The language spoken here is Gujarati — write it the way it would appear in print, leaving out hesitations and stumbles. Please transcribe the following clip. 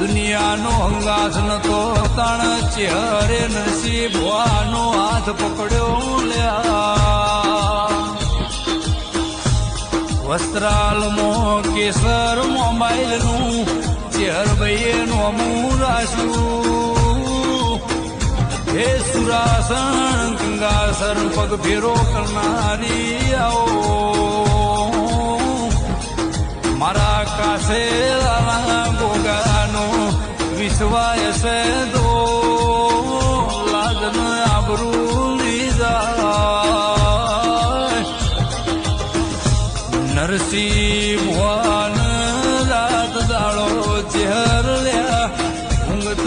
દુનિયાનો હંગાસ નતો તાણ ચહેરે નરસિંહ ભવાનો હાથ પકડ્યો લ્યા વસ્ત્રાલમાં કેસર મોબાઈલનું ચેહરભાઈએ નોમું રાખ્યું હે સુરાસણ ગંગાસર પગ ફેરો કરનારી આવો મારા કાશે ગોગાનો વિશ્વાસ દો લાજન આબરૂ લીધા નરસિંહ ભગવાન રાત દાડો ચહેર લ્યા ઊંઘત